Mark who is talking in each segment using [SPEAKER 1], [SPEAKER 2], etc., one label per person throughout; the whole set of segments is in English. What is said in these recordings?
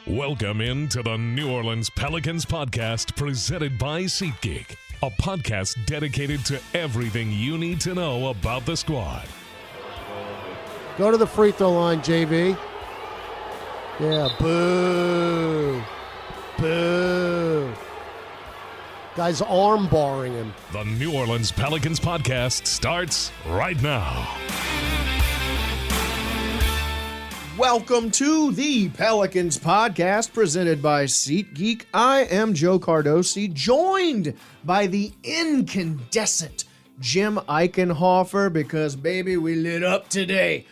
[SPEAKER 1] Welcome into the New Orleans Pelicans Podcast presented by SeatGeek, a podcast dedicated to everything you need to know about the squad.
[SPEAKER 2] Go to the free throw line, JV. Yeah, boo. Boo. Guy's arm barring him.
[SPEAKER 1] The New Orleans Pelicans Podcast starts right now.
[SPEAKER 3] Welcome to the Pelicans Podcast presented by SeatGeek. I am Joe Cardosi, joined by the incandescent Jim Eichenhofer because, baby, we lit up today.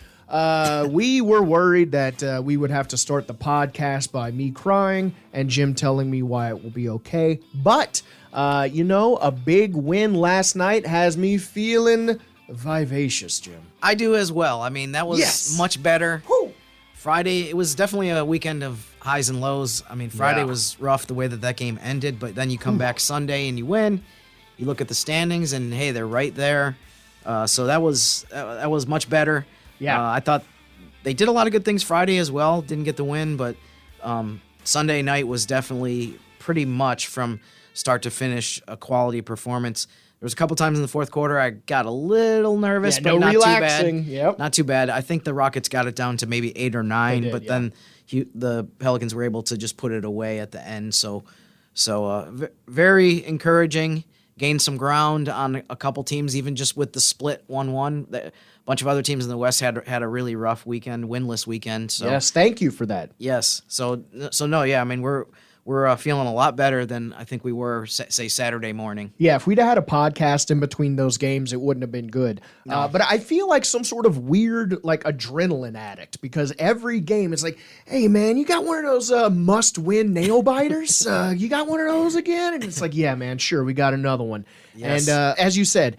[SPEAKER 3] We were worried that we would have to start the podcast by me crying and Jim telling me why it will be okay. But, a big win last night has me feeling vivacious, Jim.
[SPEAKER 4] I do as well. I mean, that was much better.
[SPEAKER 3] Whew.
[SPEAKER 4] Friday, it was definitely a weekend of highs and lows. I mean, Friday was rough the way that game ended, but then you come back Sunday and you win. You look at the standings and, hey, they're right there. So that was much better.
[SPEAKER 3] Yeah.
[SPEAKER 4] I thought they did a lot of good things Friday as well. Didn't get the win, but Sunday night was definitely pretty much from start to finish a quality performance. There was a couple times in the fourth quarter I got a little nervous, but not
[SPEAKER 3] relaxing.
[SPEAKER 4] too bad.
[SPEAKER 3] Yep.
[SPEAKER 4] Not too bad. I think the Rockets got it down to maybe 8 or 9, but then the Pelicans were able to just put it away at the end. So very encouraging. Gained some ground on a couple teams, even just with the split 1-1. A bunch of other teams in the West had a really rough weekend, winless weekend. So
[SPEAKER 3] Yes, thank you for that.
[SPEAKER 4] yes. So no, yeah. I mean, we're feeling a lot better than I think we were, say, Saturday morning.
[SPEAKER 3] Yeah, if we'd had a podcast in between those games, it wouldn't have been good. No. But I feel like some sort of weird, adrenaline addict because every game it's like, hey, man, you got one of those must-win nail biters? You got one of those again? And it's like, yeah, man, sure, we got another one.
[SPEAKER 4] Yes.
[SPEAKER 3] And as you said,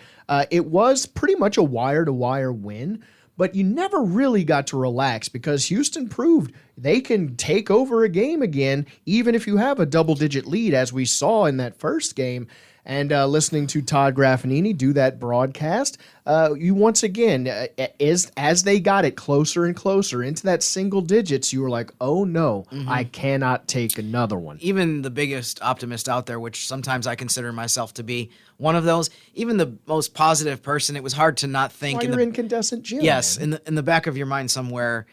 [SPEAKER 3] it was pretty much a wire-to-wire win. But you never really got to relax because Houston proved they can take over a game again, even if you have a double-digit lead, as we saw in that first game. And listening to Todd Graffinini do that broadcast, you once again, as they got it closer and closer into that single digits, you were like, oh no, I cannot take another one.
[SPEAKER 4] Even the biggest optimist out there, which sometimes I consider myself to be one of those, even the most positive person, it was hard to not think.
[SPEAKER 3] Why you're incandescent Jim.
[SPEAKER 4] Yes,
[SPEAKER 3] man.
[SPEAKER 4] in the back of your mind somewhere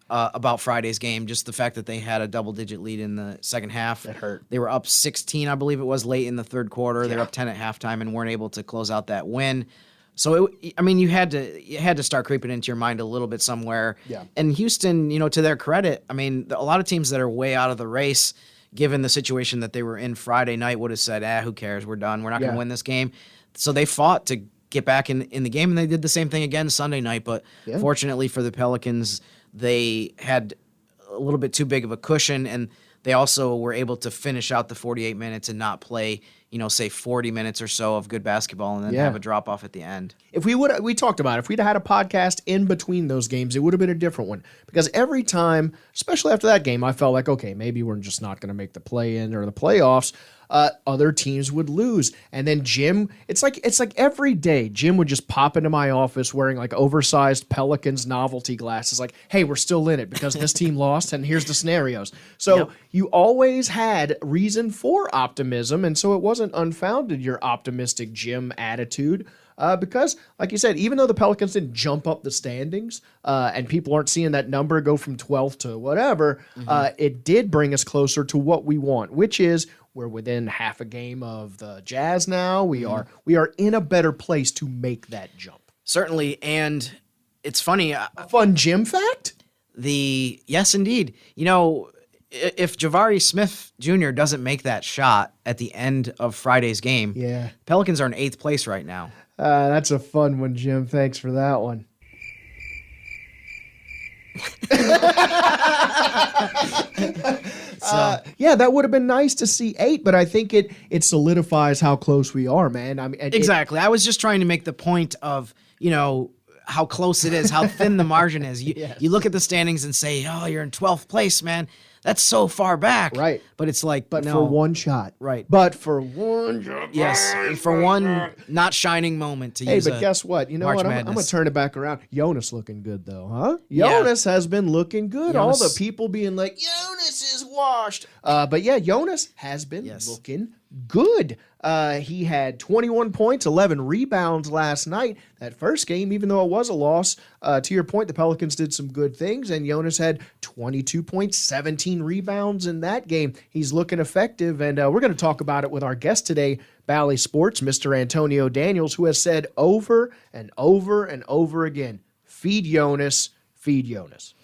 [SPEAKER 4] about Friday's game, just the fact that they had a double-digit lead in the second half.
[SPEAKER 3] That hurt.
[SPEAKER 4] They were up 16, I believe it was, late in the third quarter. Yeah. They were up 10 at halftime and weren't able to close out that win. So, you had to start creeping into your mind a little bit somewhere.
[SPEAKER 3] Yeah.
[SPEAKER 4] And Houston, to their credit, I mean, a lot of teams that are way out of the race, given the situation that they were in Friday night, would have said, who cares? We're done. We're not going to win this game. So they fought to get back in the game, and they did the same thing again Sunday night. But fortunately for the Pelicans, they had a little bit too big of a cushion, and they also were able to finish out the 48 minutes and not play, say 40 minutes or so of good basketball and then have a drop-off at the end.
[SPEAKER 3] If we talked about it, if we'd had a podcast in between those games, it would have been a different one. Because every time, especially after that game, I felt like, okay, maybe we're just not going to make the play-in or the playoffs. Other teams would lose. And then Jim, it's like every day, Jim would just pop into my office wearing oversized Pelicans novelty glasses, like, hey, we're still in it because this team lost and here's the scenarios. So you always had reason for optimism, and so it wasn't unfounded, your optimistic Jim attitude. Because, like you said, even though the Pelicans didn't jump up the standings and people aren't seeing that number go from 12th to whatever, it did bring us closer to what we want, which is we're within half a game of the Jazz now. We are in a better place to make that jump.
[SPEAKER 4] Certainly, and it's funny.
[SPEAKER 3] A fun Jim fact?
[SPEAKER 4] Yes, indeed. If Jabari Smith Jr. doesn't make that shot at the end of Friday's game, Pelicans are in 8th place right now.
[SPEAKER 3] That's a fun one, Jim. Thanks for that one. That would have been nice to see 8, but I think it solidifies how close we are, man. I mean,
[SPEAKER 4] exactly. I was just trying to make the point of, how close it is, how thin the margin is. You look at the standings and say, oh, you're in 12th place, man. That's so far back.
[SPEAKER 3] Right.
[SPEAKER 4] But it's like,
[SPEAKER 3] but
[SPEAKER 4] no.
[SPEAKER 3] for one shot.
[SPEAKER 4] Right.
[SPEAKER 3] But for one shot.
[SPEAKER 4] Yes. For one not shining moment to use.
[SPEAKER 3] Hey, but guess what? You know
[SPEAKER 4] March
[SPEAKER 3] what? I'm
[SPEAKER 4] Madness.
[SPEAKER 3] going to turn it back around. Jonas looking good, though, huh? Jonas has been looking good.
[SPEAKER 4] Jonas.
[SPEAKER 3] All the people being like, Jonas is washed. But yeah, Jonas has been looking good. He had 21 points, 11 rebounds last night. That first game, even though it was a loss, to your point, the Pelicans did some good things, and Jonas had 22 points, 17 rebounds in that game. He's looking effective, and we're going to talk about it with our guest today, Bally Sports, Mr. Antonio Daniels, who has said over and over and over again, feed Jonas, feed Jonas.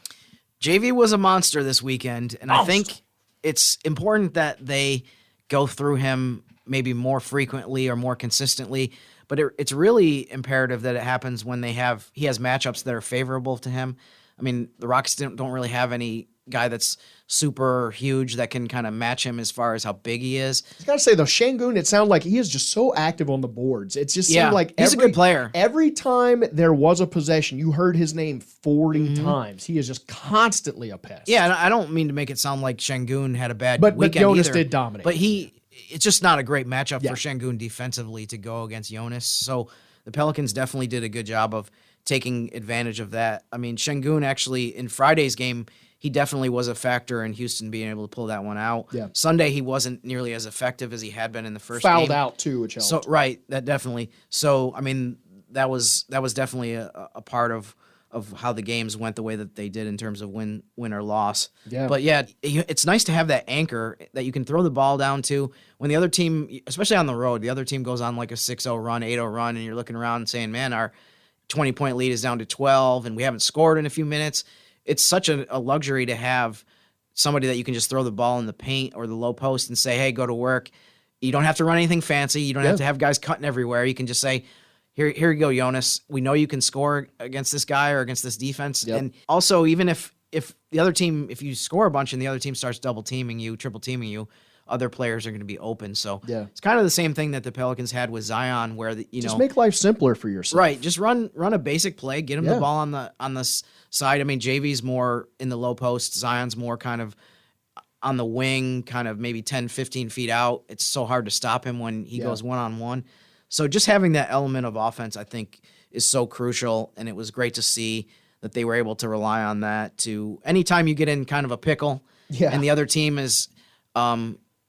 [SPEAKER 4] JV was a monster this weekend, and I think it's important that they go through him maybe more frequently or more consistently, but it's really imperative that it happens when he has matchups that are favorable to him. I mean, the Rockets don't really have any guy that's super huge that can kind of match him as far as how big he is.
[SPEAKER 3] I gotta say though, Şengün, it sounded like he is just so active on the boards. It just seemed like
[SPEAKER 4] he's a good player.
[SPEAKER 3] Every time there was a possession, you heard his name 40 times. He is just constantly a pest.
[SPEAKER 4] Yeah, and I don't mean to make it sound like Şengün had a bad weekend
[SPEAKER 3] but Jonas
[SPEAKER 4] either,
[SPEAKER 3] did dominate.
[SPEAKER 4] But it's just not a great matchup for Şengün defensively to go against Jonas. So the Pelicans definitely did a good job of taking advantage of that. I mean, Şengün actually in Friday's game, he definitely was a factor in Houston being able to pull that one out. Yeah. Sunday, he wasn't nearly as effective as he had been in the first game.
[SPEAKER 3] Fouled out too, which helped.
[SPEAKER 4] So right, that definitely. So I mean, that was definitely a part of how the games went the way that they did in terms of win or loss. Yeah. But yeah, it's nice to have that anchor that you can throw the ball down to when the other team, especially on the road, the other team goes on like a 6-0 run, 8-0 run, and you're looking around and saying, man, our 20-point lead is down to 12 and we haven't scored in a few minutes. It's such a luxury to have somebody that you can just throw the ball in the paint or the low post and say, hey, go to work. You don't have to run anything fancy. You don't have to have guys cutting everywhere. You can just say, here you go, Jonas. We know you can score against this guy or against this defense. Yep. And also, even if the other team, if you score a bunch and the other team starts double teaming you, triple teaming you, other players are going to be open. So it's kind of the same thing that the Pelicans had with Zion, where
[SPEAKER 3] just make life simpler for yourself.
[SPEAKER 4] Right. Just run a basic play, get him the ball on the side. I mean, JV's more in the low post. Zion's more kind of on the wing, kind of maybe 10, 15 feet out. It's so hard to stop him when he goes one-on-one. So just having that element of offense, I think, is so crucial, and it was great to see that they were able to rely on that to anytime you get in kind of a pickle and the other team is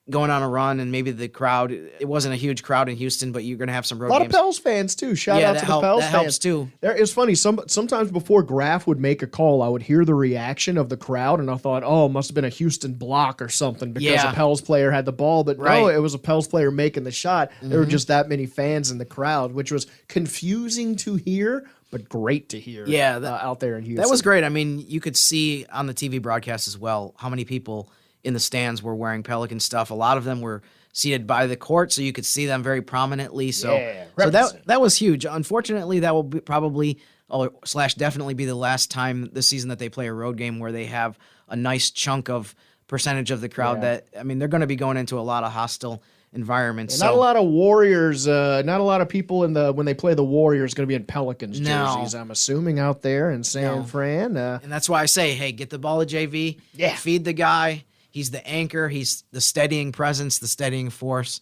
[SPEAKER 4] going on a run, and maybe the crowd, it wasn't a huge crowd in Houston, but you're going to have some road games.
[SPEAKER 3] A lot of Pels fans, too. Shout out to the Pels fans.
[SPEAKER 4] That helps, too.
[SPEAKER 3] It's funny. Sometimes before Graf would make a call, I would hear the reaction of the crowd, and I thought, oh, it must have been a Houston block or something because a Pels player had the ball. But no, it was a Pels player making the shot. There were just that many fans in the crowd, which was confusing to hear, but great to hear out there in Houston.
[SPEAKER 4] That was great. I mean, you could see on the TV broadcast as well how many people in the stands were wearing Pelican stuff. A lot of them were seated by the court, so you could see them very prominently. So that was huge. Unfortunately, that will be definitely be the last time this season that they play a road game where they have a nice chunk of percentage of the crowd that, I mean, they're going to be going into a lot of hostile environments.
[SPEAKER 3] Not a lot of Warriors, not a lot of people when they play the Warriors going to be in Pelicans jerseys, I'm assuming, out there in San Fran.
[SPEAKER 4] And that's why I say, hey, get the ball to JV, feed the guy. He's the anchor. He's the steadying presence, the steadying force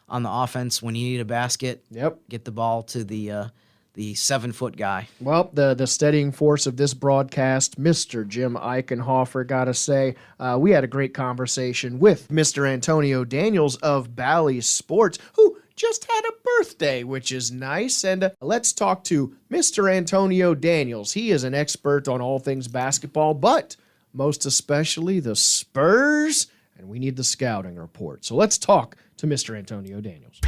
[SPEAKER 4] on the offense. When you need a basket, get the ball to the 7-foot guy.
[SPEAKER 3] Well, the steadying force of this broadcast, Mr. Jim Eichenhofer, gotta say, we had a great conversation with Mr. Antonio Daniels of Bally Sports, who just had a birthday, which is nice. And let's talk to Mr. Antonio Daniels. He is an expert on all things basketball, but most especially the Spurs, and we need the scouting report. So let's talk to Mr. Antonio Daniels.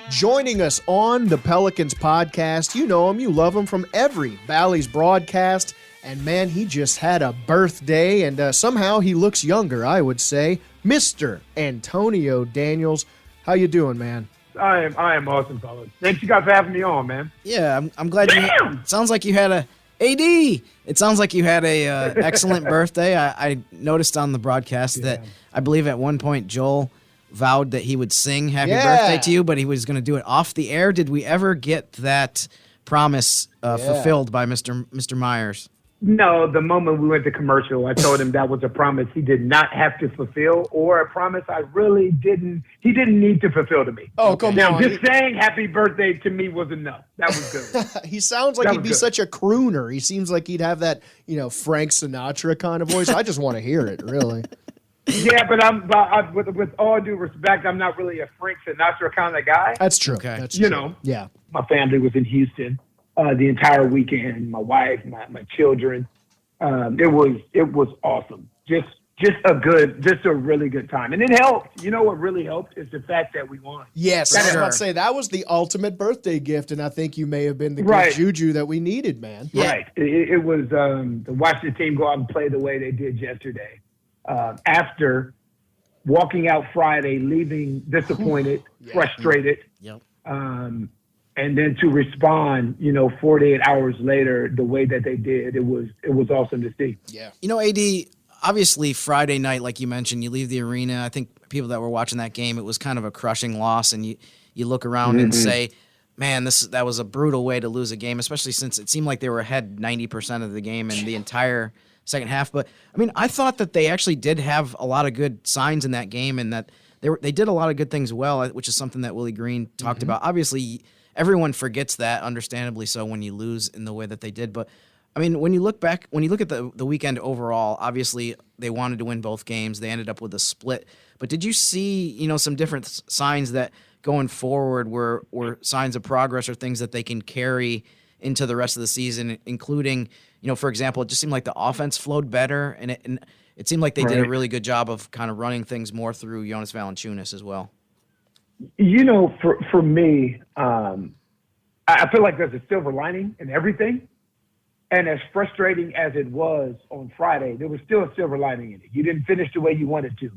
[SPEAKER 3] Joining us on the Pelicans Podcast, you know him, you love him from every Bally's broadcast, and man, he just had a birthday, and somehow he looks younger, I would say. Mr. Antonio Daniels, how you doing, man?
[SPEAKER 5] I am awesome, fellas. Thanks you guys for having me on, man.
[SPEAKER 4] Yeah, I'm glad you. It sounds like you had a AD. It sounds like you had a excellent birthday. I noticed on the broadcast that I believe at one point Joel vowed that he would sing "Happy Birthday" to you, but he was going to do it off the air. Did we ever get that promise fulfilled by Mr. Myers?
[SPEAKER 5] No, the moment we went to commercial, I told him that was a promise he did not have to fulfill, or a promise he didn't need to fulfill to me.
[SPEAKER 3] Oh, come
[SPEAKER 5] now,
[SPEAKER 3] on.
[SPEAKER 5] Just saying happy birthday to me was enough. That was good.
[SPEAKER 3] He sounds like he'd be such a crooner. He seems like he'd have that, Frank Sinatra kind of voice. I just want to hear it, really.
[SPEAKER 5] Yeah, but with all due respect, I'm not really a Frank Sinatra kind of guy.
[SPEAKER 3] That's true.
[SPEAKER 4] Okay.
[SPEAKER 3] That's true.
[SPEAKER 2] Yeah.
[SPEAKER 5] My family was in Houston the entire weekend. My wife, my children. It was awesome. Just a really good time. And it helped. You know what really helped is the fact that we won.
[SPEAKER 3] Yes, I was about to say that was the ultimate birthday gift, and I think you may have been the good juju that we needed, man.
[SPEAKER 5] Right. It was to watch the team go out and play the way they did yesterday. After walking out Friday, leaving disappointed, frustrated, and then to respond, 48 hours later, the way that they did, it was awesome to see.
[SPEAKER 3] Yeah.
[SPEAKER 4] AD, obviously Friday night, like you mentioned, you leave the arena. I think people that were watching that game, it was kind of a crushing loss, and you look around and say, man, that was a brutal way to lose a game, especially since it seemed like they were ahead 90% of the game and the entire second half. But I thought that they actually did have a lot of good signs in that game, and that they did a lot of good things well, which is something that Willie Green talked about. Obviously, everyone forgets that, understandably so, when you lose in the way that they did. But when you look at the weekend overall, obviously they wanted to win both games. They ended up with a split. But did you see, some different signs that going forward were signs of progress or things that they can carry into the rest of the season, including, for example, it just seemed like the offense flowed better, and it seemed like they did a really good job of kind of running things more through Jonas Valanciunas as well.
[SPEAKER 5] For me, I feel like there's a silver lining in everything. And as frustrating as it was on Friday, there was still a silver lining in it. You didn't finish the way you wanted to.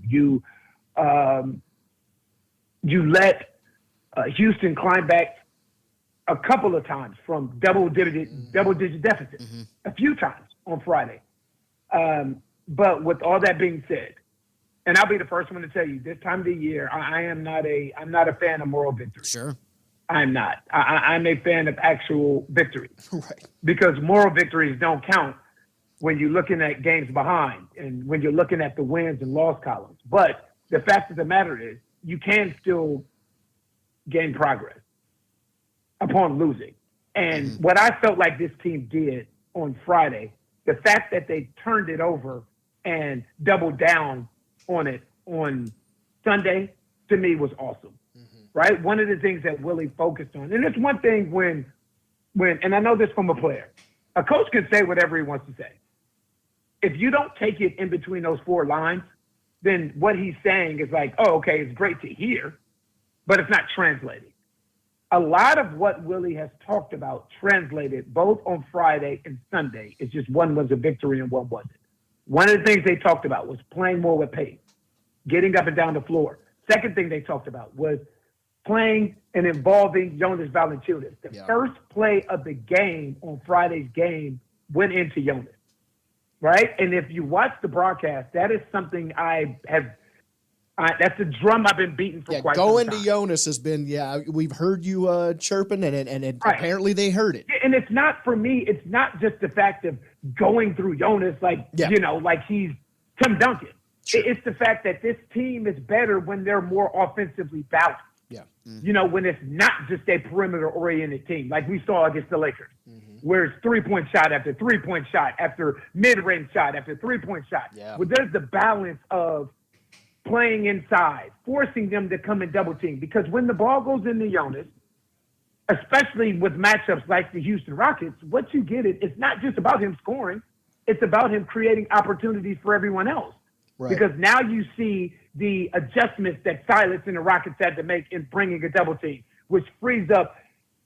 [SPEAKER 5] You let Houston climb back a couple of times from double-digit deficit, a few times on Friday. But with all that being said, and I'll be the first one to tell you, this time of the year, I'm not a fan of moral victory.
[SPEAKER 4] Sure.
[SPEAKER 5] I'm not. I'm a fan of actual victory.
[SPEAKER 3] Right.
[SPEAKER 5] Because moral victories don't count when you're looking at games behind and when you're looking at the wins and loss columns. But the fact of the matter is, you can still gain progress upon losing. And what I felt like this team did on Friday, the fact that they turned it over and doubled down on it on Sunday, to me was awesome. Right? One of the things that Willie focused on, and it's one thing when, and I know this from a player, a coach can say whatever he wants to say. If you don't take it in between those four lines, then what he's saying is like, oh, okay, it's great to hear, but it's not translating. A lot of what Willie has talked about translated both on Friday and Sunday. It's just one was a victory and one wasn't. One of the things they talked about was playing more with pace, getting up and down the floor. Second thing they talked about was playing and involving Jonas Valanciunas. The first play of the game on Friday's game went into Jonas, right? And if you watch the broadcast, that is something that's a drum I've been beating for quite some time.
[SPEAKER 3] Going to Jonas has been, we've heard you chirping, and apparently they heard it.
[SPEAKER 5] And it's not, for me, it's not just the fact of going through Jonas like he's Tim Duncan. Sure. It's the fact that this team is better when they're more offensively balanced. Yeah. When it's not just a perimeter-oriented team, like we saw against the Lakers, where it's three-point shot after three-point shot after mid-range shot after three-point shot. Yeah. Where there's the balance of playing inside, forcing them to come and double team. Because when the ball goes into Jonas, especially with matchups like the Houston Rockets, what you get it's not just about him scoring. It's about him creating opportunities for everyone else. Right. Because now you see the adjustments that Silas and the Rockets had to make in bringing a double team, which frees up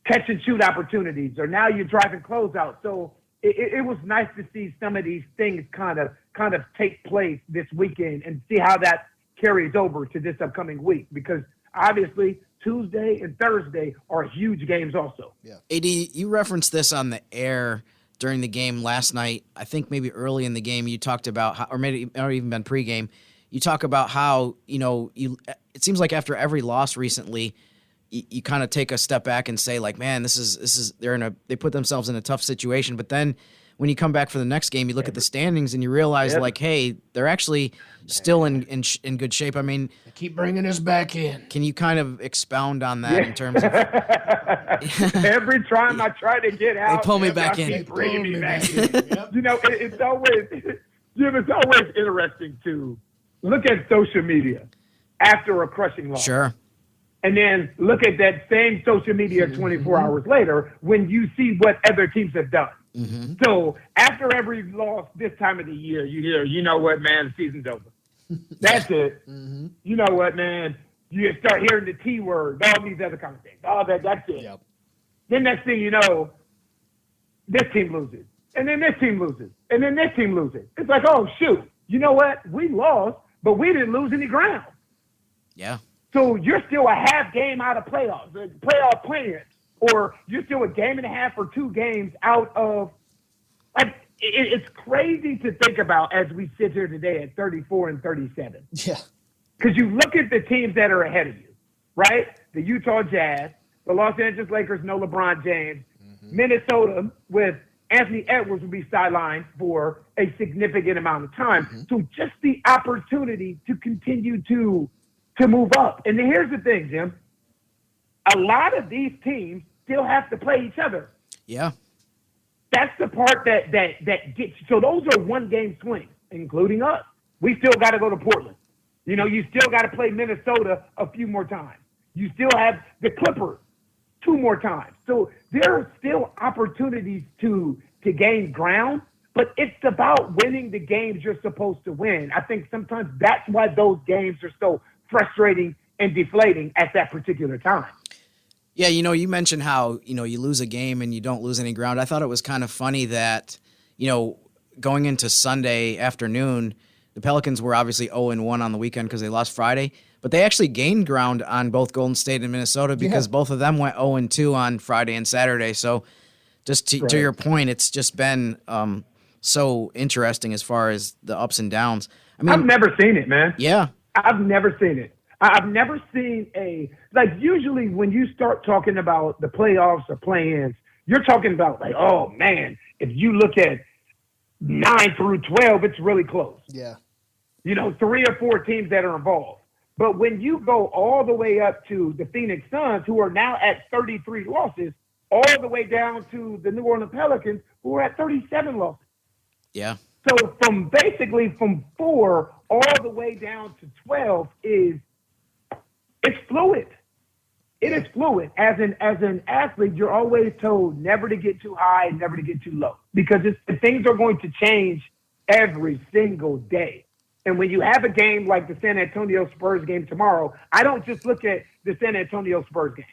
[SPEAKER 5] catch and shoot opportunities, or now you're driving closeout. So it was nice to see some of these things kind of take place this weekend and see how that carries over to this upcoming week, because obviously Tuesday and Thursday are huge games also.
[SPEAKER 4] Yeah. AD, you referenced this on the air during the game last night. I think maybe early in the game you talked about how, or maybe it might have even been pregame, you talk about how, it seems like after every loss recently, you kind of take a step back and say like, man, this is they put themselves in a tough situation. But then when you come back for the next game, you look at the standings and you realize, like, hey, they're actually still in good shape. I mean,
[SPEAKER 3] they keep bringing us back in.
[SPEAKER 4] Can you kind of expound on that in terms of
[SPEAKER 5] every time I try to get out,
[SPEAKER 4] they pull me back in.
[SPEAKER 5] Keep bringing me back in. Yep. You know, it's always, Jim, it's always interesting to look at social media after a crushing loss.
[SPEAKER 4] Sure.
[SPEAKER 5] And then look at that same social media 24 hours later when you see what other teams have done. Mm-hmm. So after every loss this time of the year, you hear, you know what, man, the season's over. That's it. Mm-hmm. You know what, man, you start hearing the T word, all these other kind of things. Oh, that's it. Yep. Then next thing you know, this team loses. And then this team loses. And then this team loses. It's like, oh, shoot, you know what? We lost, but we didn't lose any ground.
[SPEAKER 4] Yeah.
[SPEAKER 5] So you're still a half game out of playoff plans, or you're still a game and a half or 2 games out of, like, it's crazy to think about as we sit here today at 34 and 37.
[SPEAKER 3] Yeah.
[SPEAKER 5] Because you look at the teams that are ahead of you, right? The Utah Jazz, the Los Angeles Lakers, no LeBron James, Minnesota with Anthony Edwards will be sidelined for a significant amount of time. Mm-hmm. So just the opportunity to continue to move up. And then here's the thing, Jim. A lot of these teams still have to play each other.
[SPEAKER 4] Yeah.
[SPEAKER 5] That's the part that gets – so those are one-game swings, including us. We still got to go to Portland. You know, you still got to play Minnesota a few more times. You still have the Clippers 2 more times. So there are still opportunities to gain ground, but it's about winning the games you're supposed to win. I think sometimes that's why those games are so frustrating and deflating at that particular time.
[SPEAKER 4] Yeah, you know, you mentioned how, you know, you lose a game and you don't lose any ground. I thought it was kind of funny that, you know, going into Sunday afternoon, the Pelicans were obviously 0-1 on the weekend because they lost Friday, but they actually gained ground on both Golden State and Minnesota because both of them went 0-2 on Friday and Saturday. So just to your point, it's just been so interesting as far as the ups and downs. I mean,
[SPEAKER 5] I've never seen it, man.
[SPEAKER 4] Yeah.
[SPEAKER 5] I've never seen it. I've never seen usually when you start talking about the playoffs or play-ins, you're talking about like, oh man, if you look at 9 through 12, it's really close.
[SPEAKER 3] Yeah.
[SPEAKER 5] You know, 3 or 4 teams that are involved. But when you go all the way up to the Phoenix Suns, who are now at 33 losses, all the way down to the New Orleans Pelicans, who are at 37 losses.
[SPEAKER 4] Yeah.
[SPEAKER 5] So from 4 all the way down to 12 it's fluid. It is fluid. As an athlete, you're always told never to get too high, never to get too low, because things are going to change every single day. And when you have a game like the San Antonio Spurs game tomorrow, I don't just look at the San Antonio Spurs game,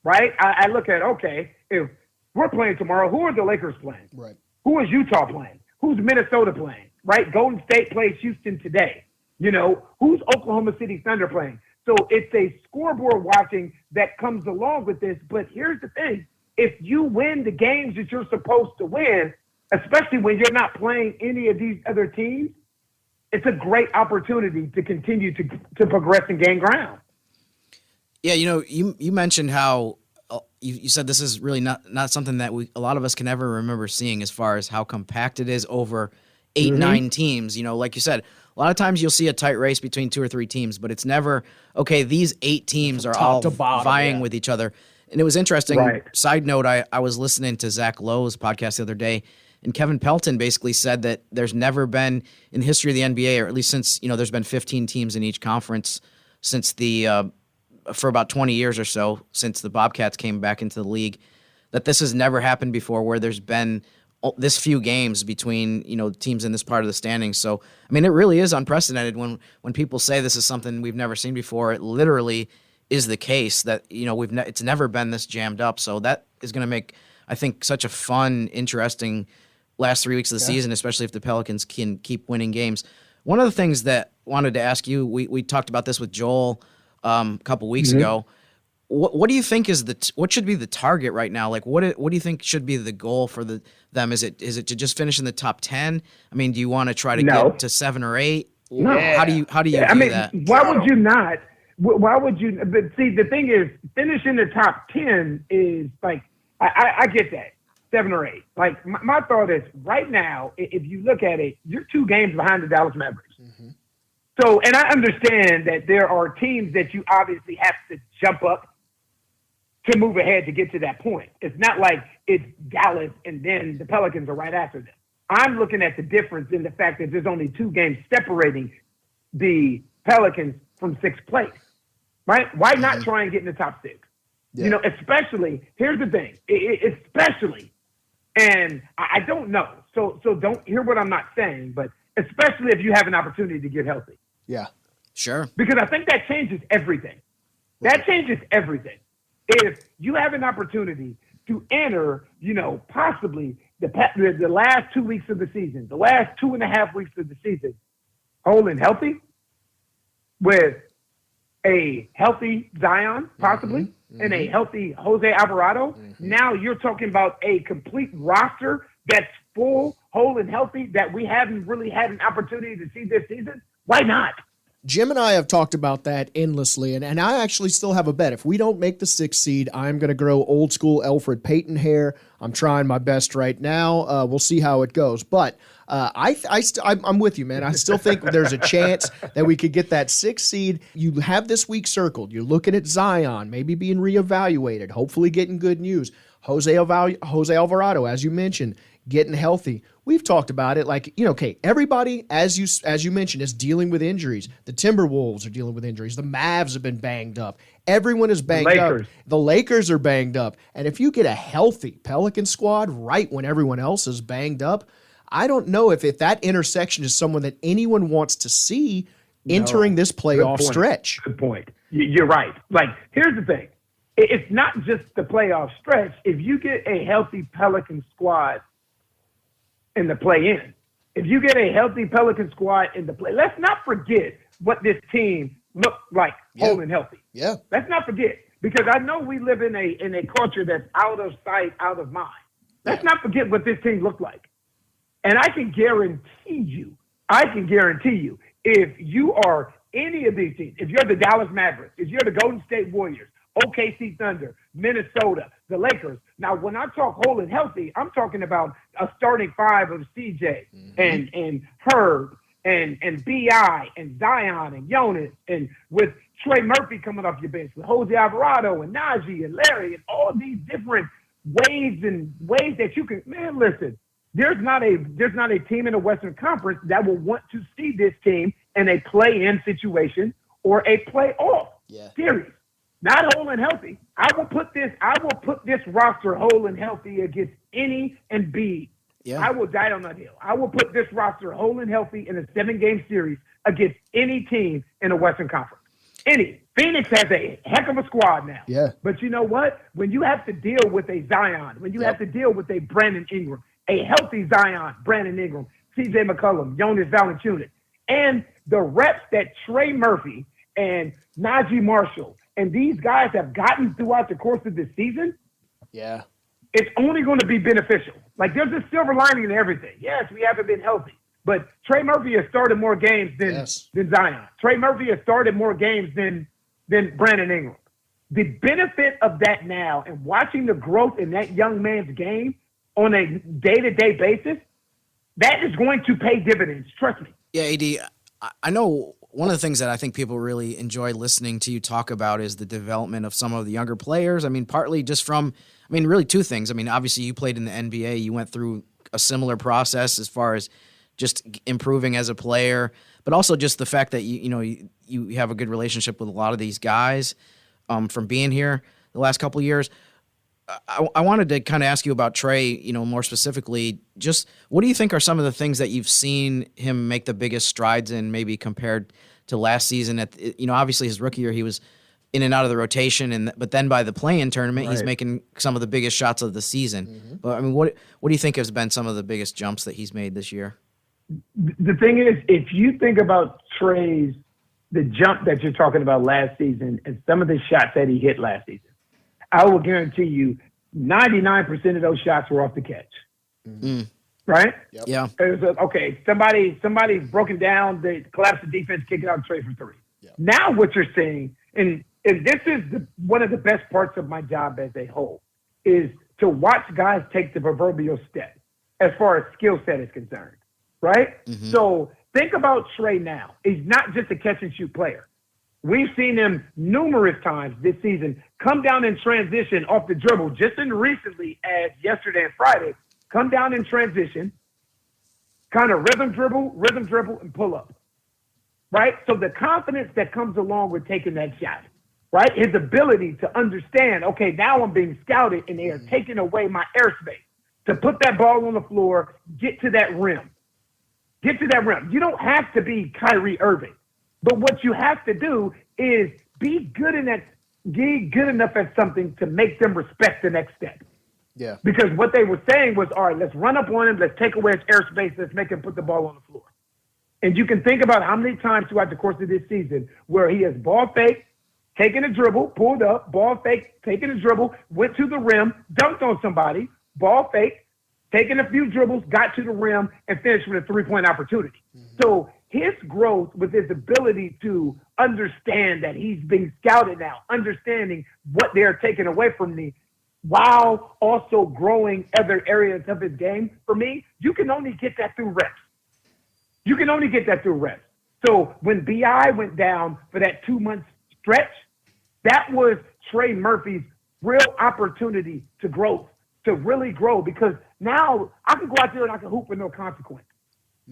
[SPEAKER 5] right? I look at, okay, if we're playing tomorrow, who are the Lakers playing?
[SPEAKER 3] Right.
[SPEAKER 5] Who is Utah playing? Who's Minnesota playing? Right? Golden State plays Houston today. You know, who's Oklahoma City Thunder playing? So it's a scoreboard watching that comes along with this. But here's the thing. If you win the games that you're supposed to win, especially when you're not playing any of these other teams, it's a great opportunity to continue to progress and gain ground.
[SPEAKER 4] Yeah, you know, you mentioned how you said this is really not something that a lot of us can ever remember seeing as far as how compact it is over 8, 9 teams. You know, like you said, a lot of times you'll see a tight race between 2 or 3 teams, but it's never, okay, these 8 teams are all vying with each other. And it was interesting. Right. Side note, I was listening to Zach Lowe's podcast the other day, and Kevin Pelton basically said that there's never been in the history of the NBA, or at least since, you know, there's been 15 teams in each conference since for about 20 years or so, since the Bobcats came back into the league, that this has never happened before where there's been this few games between, you know, teams in this part of the standings. So, I mean, it really is unprecedented when people say this is something we've never seen before. It literally is the case that, you know, it's never been this jammed up. So that is going to make, I think, such a fun, interesting last 3 weeks of the season, especially if the Pelicans can keep winning games. One of the things that I wanted to ask you, we talked about this with Joel a couple weeks ago. What do you think is what should be the target right now? Like, what do you think should be the goal for them? Is it to just finish in the top 10? I mean, do you want to try to get to 7 or 8?
[SPEAKER 5] No.
[SPEAKER 4] How do you do that?
[SPEAKER 5] Why would you not? Why would you? But see, the thing is, finishing the top 10 is like, I get that. 7 or 8. Like, my thought is, right now, if you look at it, you're 2 games behind the Dallas Mavericks. Mm-hmm. So, and I understand that there are teams that you obviously have to jump up to move ahead to get to that point. It's not like it's Dallas and then the Pelicans are right after them. I'm looking at the difference in the fact that there's only 2 games separating the Pelicans from 6th place, right? Why not try and get in the top 6? Yeah. You know, especially, here's the thing, especially, and I don't know, so don't hear what I'm not saying, but especially if you have an opportunity to get healthy.
[SPEAKER 3] Yeah,
[SPEAKER 4] sure.
[SPEAKER 5] Because I think that changes everything. That changes everything. If you have an opportunity to enter, you know, possibly the last 2 weeks of the season, the last 2.5 weeks of the season, whole and healthy, with a healthy Zion, possibly, and a healthy Jose Alvarado, now you're talking about a complete roster that's full, whole, and healthy that we haven't really had an opportunity to see this season. Why not?
[SPEAKER 3] Jim and I have talked about that endlessly, and I actually still have a bet. If we don't make the 6th seed, I'm going to grow old school Elfrid Payton hair. I'm trying my best right now. We'll see how it goes. But I'm with you, man. I still think there's a chance that we could get that 6th seed. You have this week circled. You're looking at Zion, maybe being reevaluated, hopefully getting good news. Jose Alvarado, as you mentioned, getting healthy. We've talked about it, like, you know, okay, everybody, as you mentioned, is dealing with injuries. The Timberwolves are dealing with injuries. The Mavs have been banged up. Everyone is banged up. The Lakers are banged up. And if you get a healthy Pelican squad right when everyone else is banged up, I don't know if that intersection is someone that anyone wants to see entering this playoff stretch.
[SPEAKER 5] Good point. You're right. Like, here's the thing. It's not just the playoff stretch. If you get a healthy Pelican squad in the play-in, if you get a healthy Pelican squad in the play, let's not forget what this team looked like whole and healthy.
[SPEAKER 3] Yeah.
[SPEAKER 5] Let's not forget, because I know we live in a culture that's out of sight, out of mind. Let's not forget what this team looked like. And I can guarantee you, if you are any of these teams, if you're the Dallas Mavericks, if you're the Golden State Warriors, OKC Thunder, Minnesota, the Lakers. Now, when I talk whole and healthy, I'm talking about a starting 5 of CJ and Herb and B.I. and Zion and Jonas, and with Trey Murphy coming off your bench, with Jose Alvarado and Najee and Larry and all these different ways that you can, man, listen, there's not a team in the Western Conference that will want to see this team in a play-in situation or a playoff series. Not whole and healthy. I will put this roster whole and healthy against any Embiid. Yeah. I will die on that hill. I will put this roster whole and healthy in a 7-game series against any team in the Western Conference. Any. Phoenix has a heck of a squad now.
[SPEAKER 3] Yeah.
[SPEAKER 5] But you know what? When you have to deal with a Zion, when you have to deal with a Brandon Ingram, a healthy Zion, Brandon Ingram, C.J. McCollum, Jonas Valanciunas, and the reps that Trey Murphy and Najee Marshall and these guys have gotten throughout the course of this season, it's only going to be beneficial. Like, there's a silver lining in everything. Yes, we haven't been healthy, but Trey Murphy has started more games than Zion. Trey Murphy has started more games than Brandon Ingram. The benefit of that now and watching the growth in that young man's game on a day-to-day basis, that is going to pay dividends. Trust me.
[SPEAKER 4] Yeah, AD, I know one of the things that I think people really enjoy listening to you talk about is the development of some of the younger players. I mean, partly just from, really 2 things. I mean, obviously you played in the NBA. You went through a similar process as far as just improving as a player, but also just the fact that you have a good relationship with a lot of these guys from being here the last couple of years. I wanted to kind of ask you about Trey, more specifically, just what do you think are some of the things that you've seen him make the biggest strides in, maybe compared to last season? Obviously his rookie year, he was in and out of the rotation, but then by the play-in tournament, he's making some of the biggest shots of the season. Mm-hmm. But what do you think has been some of the biggest jumps that he's made this year?
[SPEAKER 5] The thing is, if you think about the jump that you're talking about last season and some of the shots that he hit last season, I will guarantee you 99% of those shots were off the catch. Mm-hmm. Right?
[SPEAKER 4] Yep. Yeah.
[SPEAKER 5] It was somebody's broken down, they collapse the defense, kick it out, and trade for 3. Yep. Now what you're seeing, and this is one of the best parts of my job as a whole, is to watch guys take the proverbial step as far as skill set is concerned, right? Mm-hmm. So think about Trey now. He's not just a catch-and-shoot player. We've seen him numerous times this season come down in transition off the dribble, just as recently as yesterday and Friday, come down in transition, kind of rhythm dribble, and pull up, right? So the confidence that comes along with taking that shot, right? His ability to understand, okay, now I'm being scouted and they are taking away my airspace to put that ball on the floor, get to that rim. Get to that rim. You don't have to be Kyrie Irving, but what you have to do is be good enough at something to make them respect the next step.
[SPEAKER 3] Yeah.
[SPEAKER 5] Because what they were saying was, all right, let's run up on him, let's take away his airspace, let's make him put the ball on the floor. And you can think about how many times throughout the course of this season where he has ball fake, taken a dribble, pulled up, ball fake, taken a dribble, went to the rim, dunked on somebody, ball fake, taken a few dribbles, got to the rim, and finished with a three-point opportunity. Mm-hmm. So his growth with his ability to understand that he's being scouted now, understanding what they're taking away from me, while also growing other areas of his game, for me, you can only get that through reps. So when B.I. went down for that 2-month stretch, that was Trey Murphy's real opportunity to grow, to really grow, because now I can go out there and I can hoop with no consequence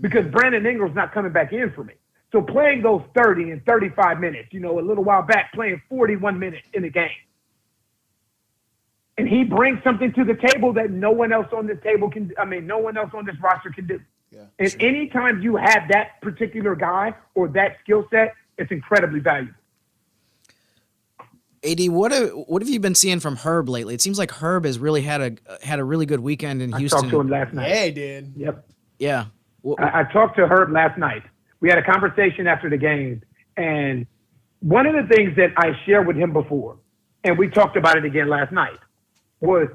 [SPEAKER 5] because Brandon Ingram's not coming back in for me. So playing those 30 and 35 minutes, a little while back playing 41 minutes in a game. And he brings something to the table that no one else on this roster can do. Yeah, and sure. Anytime you have that particular guy or that skill set, it's incredibly valuable.
[SPEAKER 4] AD, what have you been seeing from Herb lately? It seems like Herb has really had a really good weekend in Houston.
[SPEAKER 5] I talked to him last night.
[SPEAKER 3] Yeah, he did.
[SPEAKER 5] Yep.
[SPEAKER 4] Yeah.
[SPEAKER 5] I talked to Herb last night. We had a conversation after the game, and one of the things that I shared with him before, and we talked about it again last night, was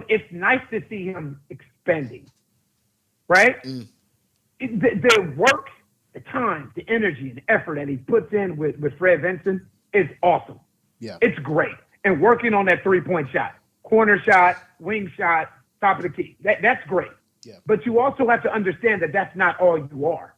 [SPEAKER 5] it's nice to see him expanding, right? Mm. The work, the time, the energy, and the effort that he puts in with Fred Vinson is awesome. Yeah, it's great. And working on that three-point shot, corner shot, wing shot, top of the key, that's great. Yeah. But you also have to understand that that's not all you are,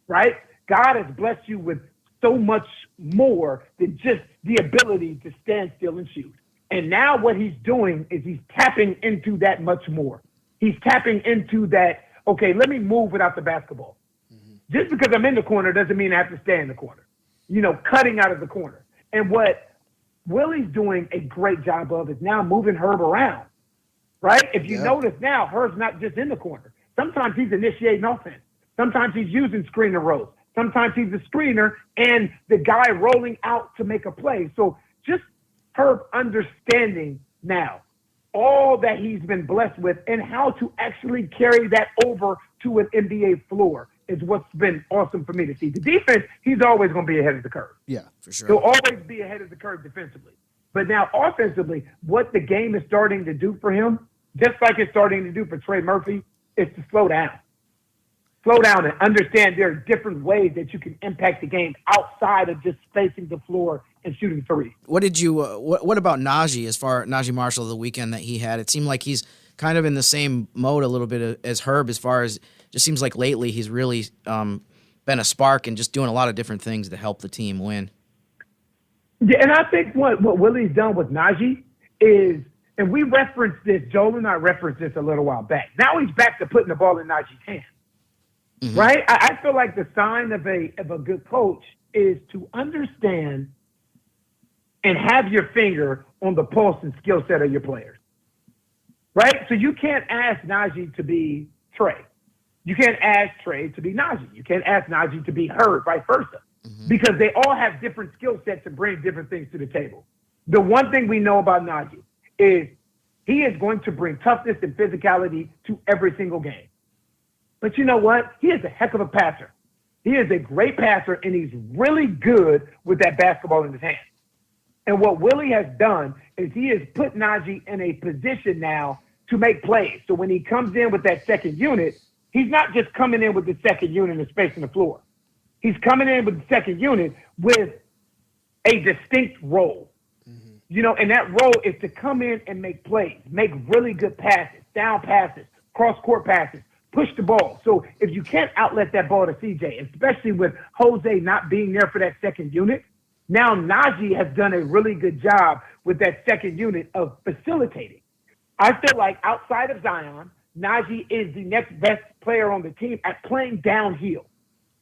[SPEAKER 5] right? God has blessed you with so much more than just the ability to stand still and shoot. And now what he's doing is he's tapping into that much more. He's tapping into that, okay, let me move without the basketball. Mm-hmm. Just because I'm in the corner doesn't mean I have to stay in the corner. Cutting out of the corner. And what Willy's doing a great job of is now moving Herb around, right? If you notice now, Herb's not just in the corner. Sometimes he's initiating offense. Sometimes he's using screener roles. Sometimes he's a screener and the guy rolling out to make a play. So just Herb understanding now all that he's been blessed with and how to actually carry that over to an NBA floor is what's been awesome for me to see. The defense, he's always going to be ahead of the curve.
[SPEAKER 3] Yeah, for sure.
[SPEAKER 5] He'll always be ahead of the curve defensively. But now offensively, what the game is starting to do for him, just like it's starting to do for Trey Murphy, is to slow down. Slow down and understand there are different ways that you can impact the game outside of just spacing the floor and shooting threes.
[SPEAKER 4] What did you? What about Najee Marshall the weekend that he had? It seemed like he's kind of in the same mode a little bit as Herb, as far as just seems like lately he's really been a spark and just doing a lot of different things to help the team win.
[SPEAKER 5] Yeah, and I think what Willy's done with Najee is, and we referenced this, Joel and I referenced this a little while back. Now he's back to putting the ball in Najee's hands. Mm-hmm. Right? I feel like the sign of a good coach is to understand and have your finger on the pulse and skill set of your players. Right? So you can't ask Najee to be Trey. You can't ask Trey to be Najee. You can't ask Najee to be Herb, vice versa. Mm-hmm. Because they all have different skill sets and bring different things to the table. The one thing we know about Najee is he is going to bring toughness and physicality to every single game. But you know what? He is a heck of a passer. He is a great passer, and he's really good with that basketball in his hand. And what Willy has done is he has put Najee in a position now to make plays. So when he comes in with that second unit, he's not just coming in with the second unit and spacing the floor. He's coming in with the second unit with a distinct role. Mm-hmm. And that role is to come in and make plays, make really good passes, down passes, cross-court passes, push the ball. So if you can't outlet that ball to CJ, especially with Jose not being there for that second unit, now Najee has done a really good job with that second unit of facilitating. I feel like outside of Zion, Najee is the next best player on the team at playing downhill.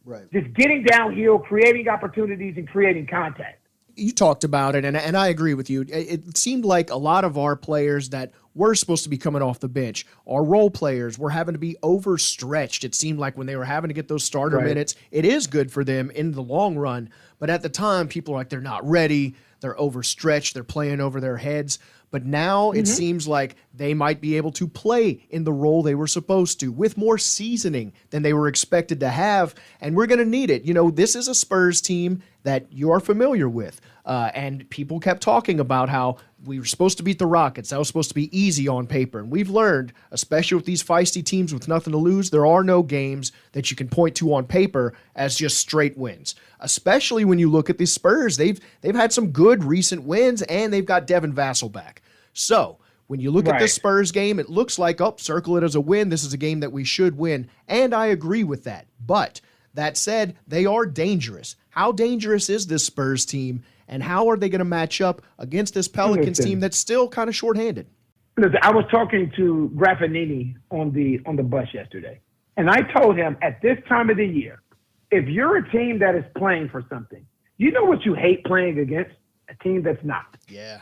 [SPEAKER 2] Right.
[SPEAKER 5] Just getting downhill, creating opportunities, and creating contact.
[SPEAKER 3] You talked about it, and I agree with you. It seemed like a lot of our players that were supposed to be coming off the bench, our role players, were having to be overstretched. It seemed like when they were having to get those starter minutes, it is good for them in the long run. But at the time, people are like, they're not ready, they're overstretched, they're playing over their heads. But now it seems like they might be able to play in the role they were supposed to with more seasoning than they were expected to have, and we're going to need it. This is a Spurs team that you are familiar with, and people kept talking about how we were supposed to beat the Rockets. That was supposed to be easy on paper, and we've learned, especially with these feisty teams with nothing to lose, there are no games that you can point to on paper as just straight wins, especially when you look at the Spurs. They've had some good recent wins, and they've got Devin Vassell back. So when you look at the Spurs game, it looks like, circle it as a win. This is a game that we should win. And I agree with that. But that said, they are dangerous. How dangerous is this Spurs team? And how are they going to match up against this Pelicans team that's still kind of shorthanded?
[SPEAKER 5] Listen, I was talking to Graffinini on the bus yesterday. And I told him at this time of the year, if you're a team that is playing for something, you know what you hate playing against? A team that's not.
[SPEAKER 3] Yeah.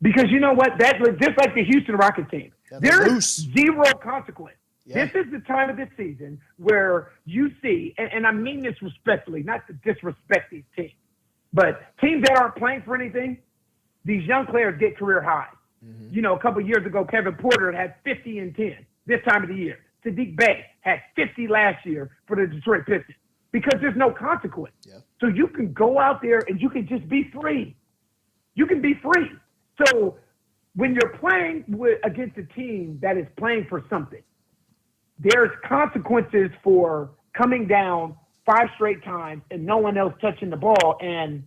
[SPEAKER 5] Because you know what? That just like the Houston Rockets team. There's zero consequence.
[SPEAKER 3] Yeah.
[SPEAKER 5] This is the time of the season where you see, and I mean this respectfully, not to disrespect these teams, but teams that aren't playing for anything, these young players get career highs. Mm-hmm. A couple of years ago, Kevin Porter had 50 and 10 this time of the year. Sadiq Bey had 50 last year for the Detroit Pistons because there's no consequence. Yeah. So you can go out there and you can just be free. You can be free. So when you're playing against a team that is playing for something, there's consequences for coming down 5 straight times and no one else touching the ball and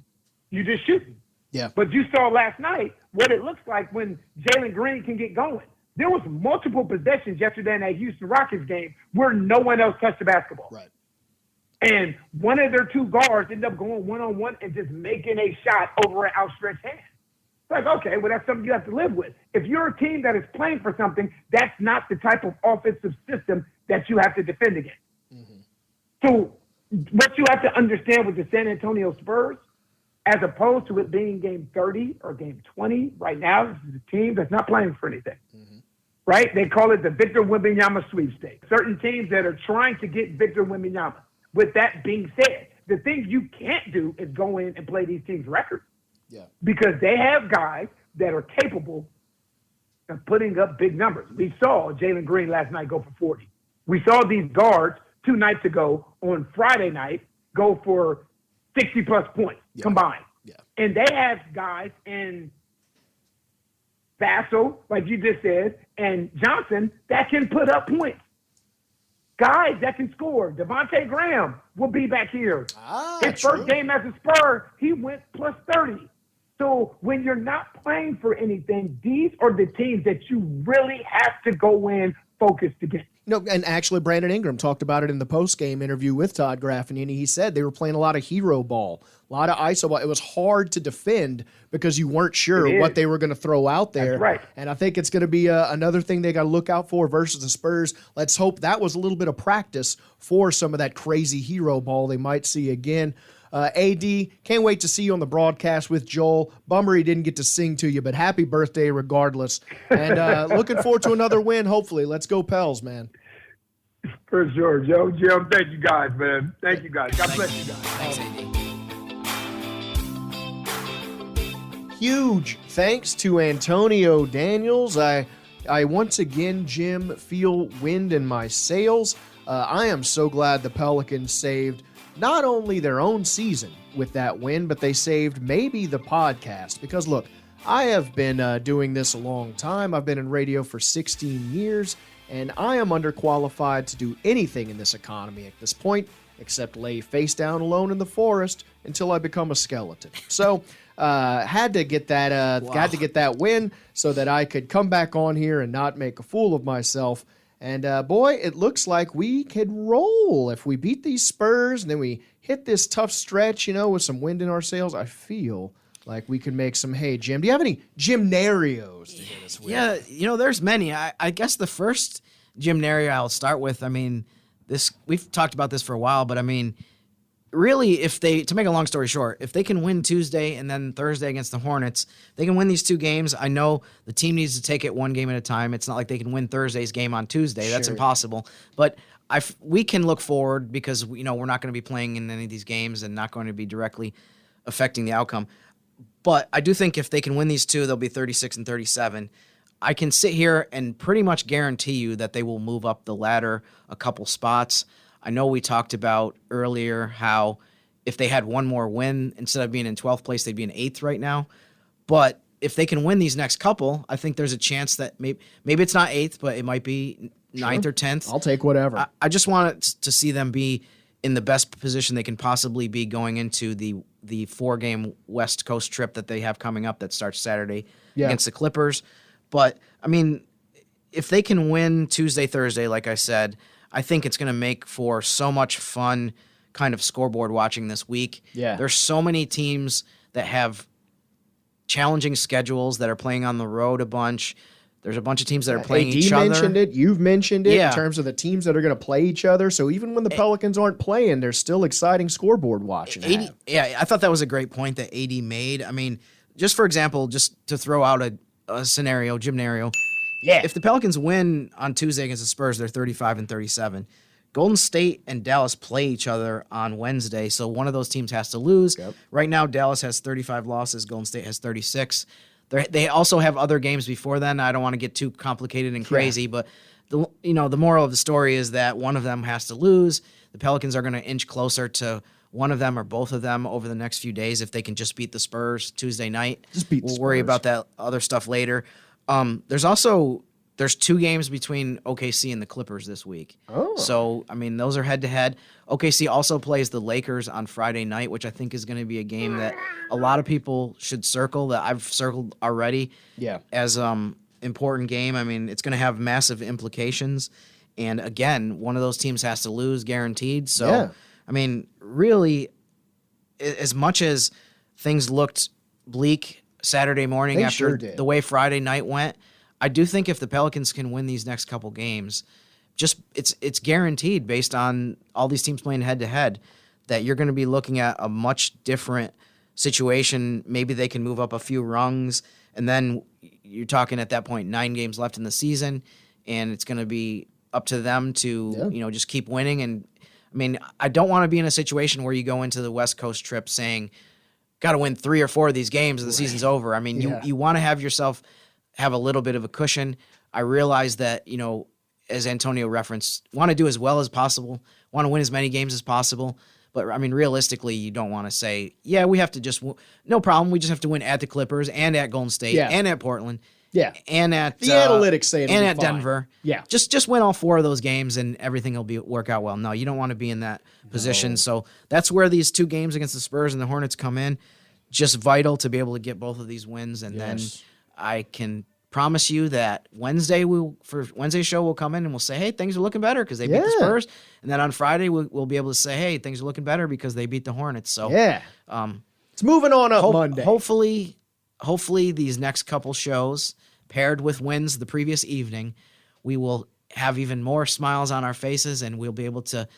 [SPEAKER 5] you just shooting.
[SPEAKER 3] Yeah.
[SPEAKER 5] But you saw last night what it looks like when Jalen Green can get going. There was multiple possessions yesterday in that Houston Rockets game where no one else touched the basketball.
[SPEAKER 3] Right.
[SPEAKER 5] And one of their 2 guards ended up going one-on-one and just making a shot over an outstretched hand. It's like, okay, well, that's something you have to live with. If you're a team that is playing for something, that's not the type of offensive system that you have to defend against. Mm-hmm. So what you have to understand with the San Antonio Spurs, as opposed to it being game 30 or game 20 right now, this is a team that's not playing for anything. Mm-hmm. Right? They call it the Victor Wembanyama sweepstakes. Certain teams that are trying to get Victor Wembanyama. With that being said, the thing you can't do is go in and play these teams' records. Yeah. Because they have guys that are capable of putting up big numbers. We saw Jalen Green last night go for 40. We saw these guards 2 nights ago on Friday night go for 60-plus points combined. Yeah. And they have guys in Vassell, like you just said, and Johnson that can put up points. Guys that can score. Devontae Graham will be back here. His first game as a Spur, he went plus 30. So when you're not playing for anything, these are the teams that you really have to go in focused against.
[SPEAKER 3] And actually Brandon Ingram talked about it in the post-game interview with Todd Graffinini. He said they were playing a lot of hero ball, a lot of iso ball. It was hard to defend because you weren't sure what they were going to throw out there.
[SPEAKER 5] That's right.
[SPEAKER 3] And I think it's going to be another thing they got to look out for versus the Spurs. Let's hope that was a little bit of practice for some of that crazy hero ball they might see again. AD, can't wait to see you on the broadcast with Joel. Bummer he didn't get to sing to you, but happy birthday regardless. And looking forward to another win, hopefully. Let's go Pels, man.
[SPEAKER 5] For sure, Joe. Jim, thank you guys, man. Thank you guys. God bless you guys.
[SPEAKER 4] Thanks, AD.
[SPEAKER 3] Huge thanks to Antonio Daniels. I once again, Jim, feel wind in my sails. I am so glad the Pelicans saved not only their own season with that win, but they saved maybe the podcast. Because, look, I have been doing this a long time. I've been in radio for 16 years, and I am underqualified to do anything in this economy at this point, except lay face down alone in the forest until I become a skeleton. So Had to get that win so that I could come back on here and not make a fool of myself. And boy, it looks like we could roll if we beat these Spurs and then we hit this tough stretch, with some wind in our sails. I feel like we could make some hay. Jim, do you have any Gymnarios to hit us with?
[SPEAKER 4] Yeah, there's many. I guess the first Gymnario I'll start with, we've talked about this for a while, but really, to make a long story short, if they can win Tuesday and then Thursday against the Hornets, they can win these 2 games. I know the team needs to take it one game at a time. It's not like they can win Thursday's game on Tuesday. That's impossible. But we can look forward because we're not going to be playing in any of these games and not going to be directly affecting the outcome. But I do think if they can win these 2, they'll be 36 and 37. I can sit here and pretty much guarantee you that they will move up the ladder a couple spots. I know we talked about earlier how if they had one more win, instead of being in 12th place, they'd be in 8th right now. But if they can win these next couple, I think there's a chance that maybe it's not 8th, but it might be 9th or 10th.
[SPEAKER 3] I'll take whatever.
[SPEAKER 4] I just want to see them be in the best position they can possibly be going into the 4-game West Coast trip that they have coming up that starts Saturday against the Clippers. But, if they can win Tuesday, Thursday, like I said, I think it's going to make for so much fun kind of scoreboard watching this week.
[SPEAKER 3] Yeah.
[SPEAKER 4] There's so many teams that have challenging schedules that are playing on the road a bunch. There's a bunch of teams that are playing each other.
[SPEAKER 3] Mentioned it. You've mentioned it in terms of the teams that are going to play each other. So even when the Pelicans aren't playing, there's still exciting scoreboard watching.
[SPEAKER 4] I thought that was a great point that AD made. Just for example, just to throw out a scenario, Gymnario.
[SPEAKER 3] Yeah.
[SPEAKER 4] If the Pelicans win on Tuesday against the Spurs, they're 35 and 37. Golden State and Dallas play each other on Wednesday, so one of those teams has to lose. Yep. Right now, Dallas has 35 losses. Golden State has 36. They also have other games before then. I don't want to get too complicated and crazy, but the moral of the story is that one of them has to lose. The Pelicans are going to inch closer to one of them or both of them over the next few days if they can just beat the Spurs Tuesday night. We'll worry about that other stuff later. There's 2 games between OKC and the Clippers this week.
[SPEAKER 3] Oh.
[SPEAKER 4] So, those are head-to-head. OKC also plays the Lakers on Friday night, which I think is going to be a game that a lot of people should circle, that I've circled already as important game. It's going to have massive implications. And, again, one of those teams has to lose guaranteed. So, really, as much as things looked bleak Saturday morning after the way Friday night went, I do think if the Pelicans can win these next couple games, it's guaranteed based on all these teams playing head-to-head that you're going to be looking at a much different situation. Maybe they can move up a few rungs, and then you're talking at that point 9 games left in the season, and it's going to be up to them to just keep winning. And I don't want to be in a situation where you go into the West Coast trip saying, got to win 3 or 4 of these games and the season's over. You want to have a little bit of a cushion. I realize that, as Antonio referenced, want to do as well as possible, want to win as many games as possible. But, realistically, you don't want to say, we have to no problem. We just have to win at the Clippers and at Golden State and at Portland.
[SPEAKER 3] Yeah.
[SPEAKER 4] And at
[SPEAKER 3] the analytics say
[SPEAKER 4] and at Denver.
[SPEAKER 3] Yeah.
[SPEAKER 4] Just win all 4 of those games and everything will work out well. No, you don't want to be in that position. So that's where these 2 games against the Spurs and the Hornets come in. Just vital to be able to get both of these wins. And then I can promise you that Wednesday's show we'll come in and we'll say, hey, things are looking better because they beat the Spurs. And then on Friday we'll be able to say, hey, things are looking better because they beat the Hornets. So
[SPEAKER 3] it's moving on up Monday.
[SPEAKER 4] Hopefully these next couple shows paired with wins the previous evening, we will have even more smiles on our faces and we'll be able to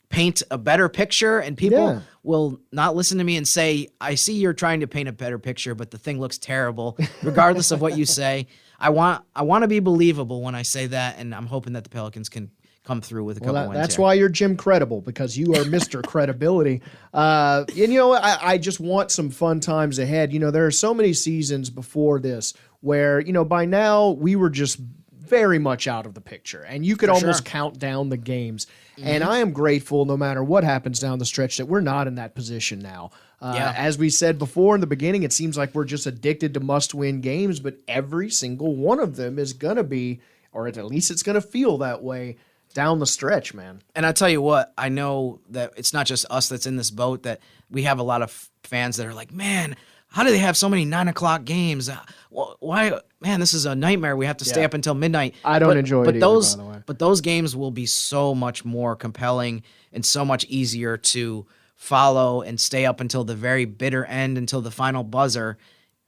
[SPEAKER 4] paint a better picture, and people will not listen to me and say, I see you're trying to paint a better picture, but the thing looks terrible, regardless of what you say. I want to be believable when I say that, and I'm hoping that the Pelicans can come through with a couple wins.
[SPEAKER 3] That's why you're Jim Credible, because you are Mr. Credibility. I just want some fun times ahead. There are so many seasons before this where, by now we were just very much out of the picture, and you could almost count down the games. Mm-hmm. And I am grateful, no matter what happens down the stretch, that we're not in that position now. As we said before in the beginning, it seems like we're just addicted to must-win games, but every single one of them is going to be, or at least it's going to feel that way, down the stretch, man.
[SPEAKER 4] And I tell you what, I know that it's not just us that's in this boat, that we have a lot of fans that are like, man, how do they have so many 9 o'clock games? Why, man, this is a nightmare. We have to stay up until midnight.
[SPEAKER 3] I don't enjoy it either,
[SPEAKER 4] those,
[SPEAKER 3] by the way.
[SPEAKER 4] But those games will be so much more compelling and so much easier to follow and stay up until the very bitter end, until the final buzzer,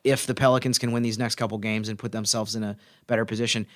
[SPEAKER 4] if the Pelicans can win these next couple games and put themselves in a better position.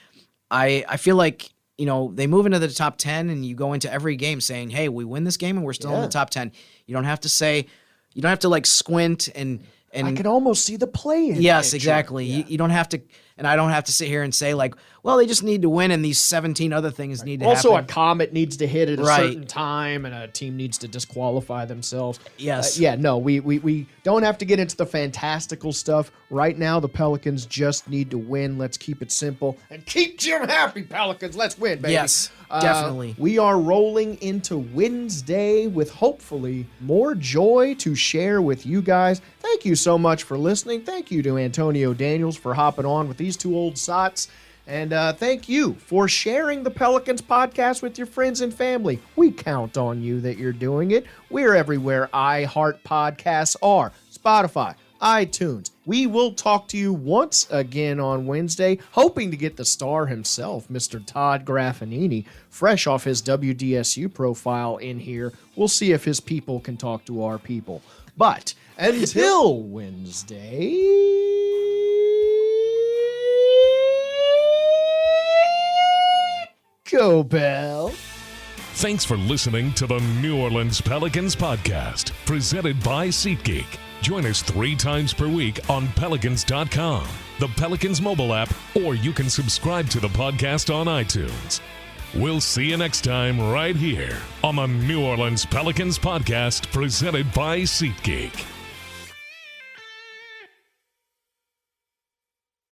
[SPEAKER 4] I feel like, you know, they move into the top 10 and you go into every game saying, hey, we win this game and we're still in the top 10. You don't have to like squint and
[SPEAKER 3] I can almost see the play-in.
[SPEAKER 4] Yes,
[SPEAKER 3] picture.
[SPEAKER 4] exactly.
[SPEAKER 3] Yeah.
[SPEAKER 4] You don't have to, and I don't have to sit here and say like, well, they just need to win and these 17 other things need to
[SPEAKER 3] also,
[SPEAKER 4] happen.
[SPEAKER 3] a comet needs to hit at a
[SPEAKER 4] Right.
[SPEAKER 3] certain time, and a team needs to disqualify themselves.
[SPEAKER 4] Yes.
[SPEAKER 3] We don't have to get into the fantastical stuff. Right now, the Pelicans just need to win. Let's keep it simple. And keep Jim happy, Pelicans. Let's win, baby.
[SPEAKER 4] Yes, definitely.
[SPEAKER 3] We are rolling into Wednesday with hopefully more joy to share with you guys. Thank you so much for listening. Thank you to Antonio Daniels for hopping on with these two old sots. And thank you for sharing the Pelicans podcast with your friends and family. We count on you that you're doing it. We're everywhere iHeart podcasts are. Spotify, iTunes. We will talk to you once again on Wednesday, hoping to get the star himself, Mr. Todd Graffinini, fresh off his WDSU profile in here. We'll see if his people can talk to our people. But until Wednesday, go Bell.
[SPEAKER 1] Thanks for listening to the New Orleans Pelicans podcast, presented by SeatGeek. Join us 3 times per week on Pelicans.com, the Pelicans mobile app, or you can subscribe to the podcast on iTunes. We'll see you next time right here on the New Orleans Pelicans podcast, presented by SeatGeek.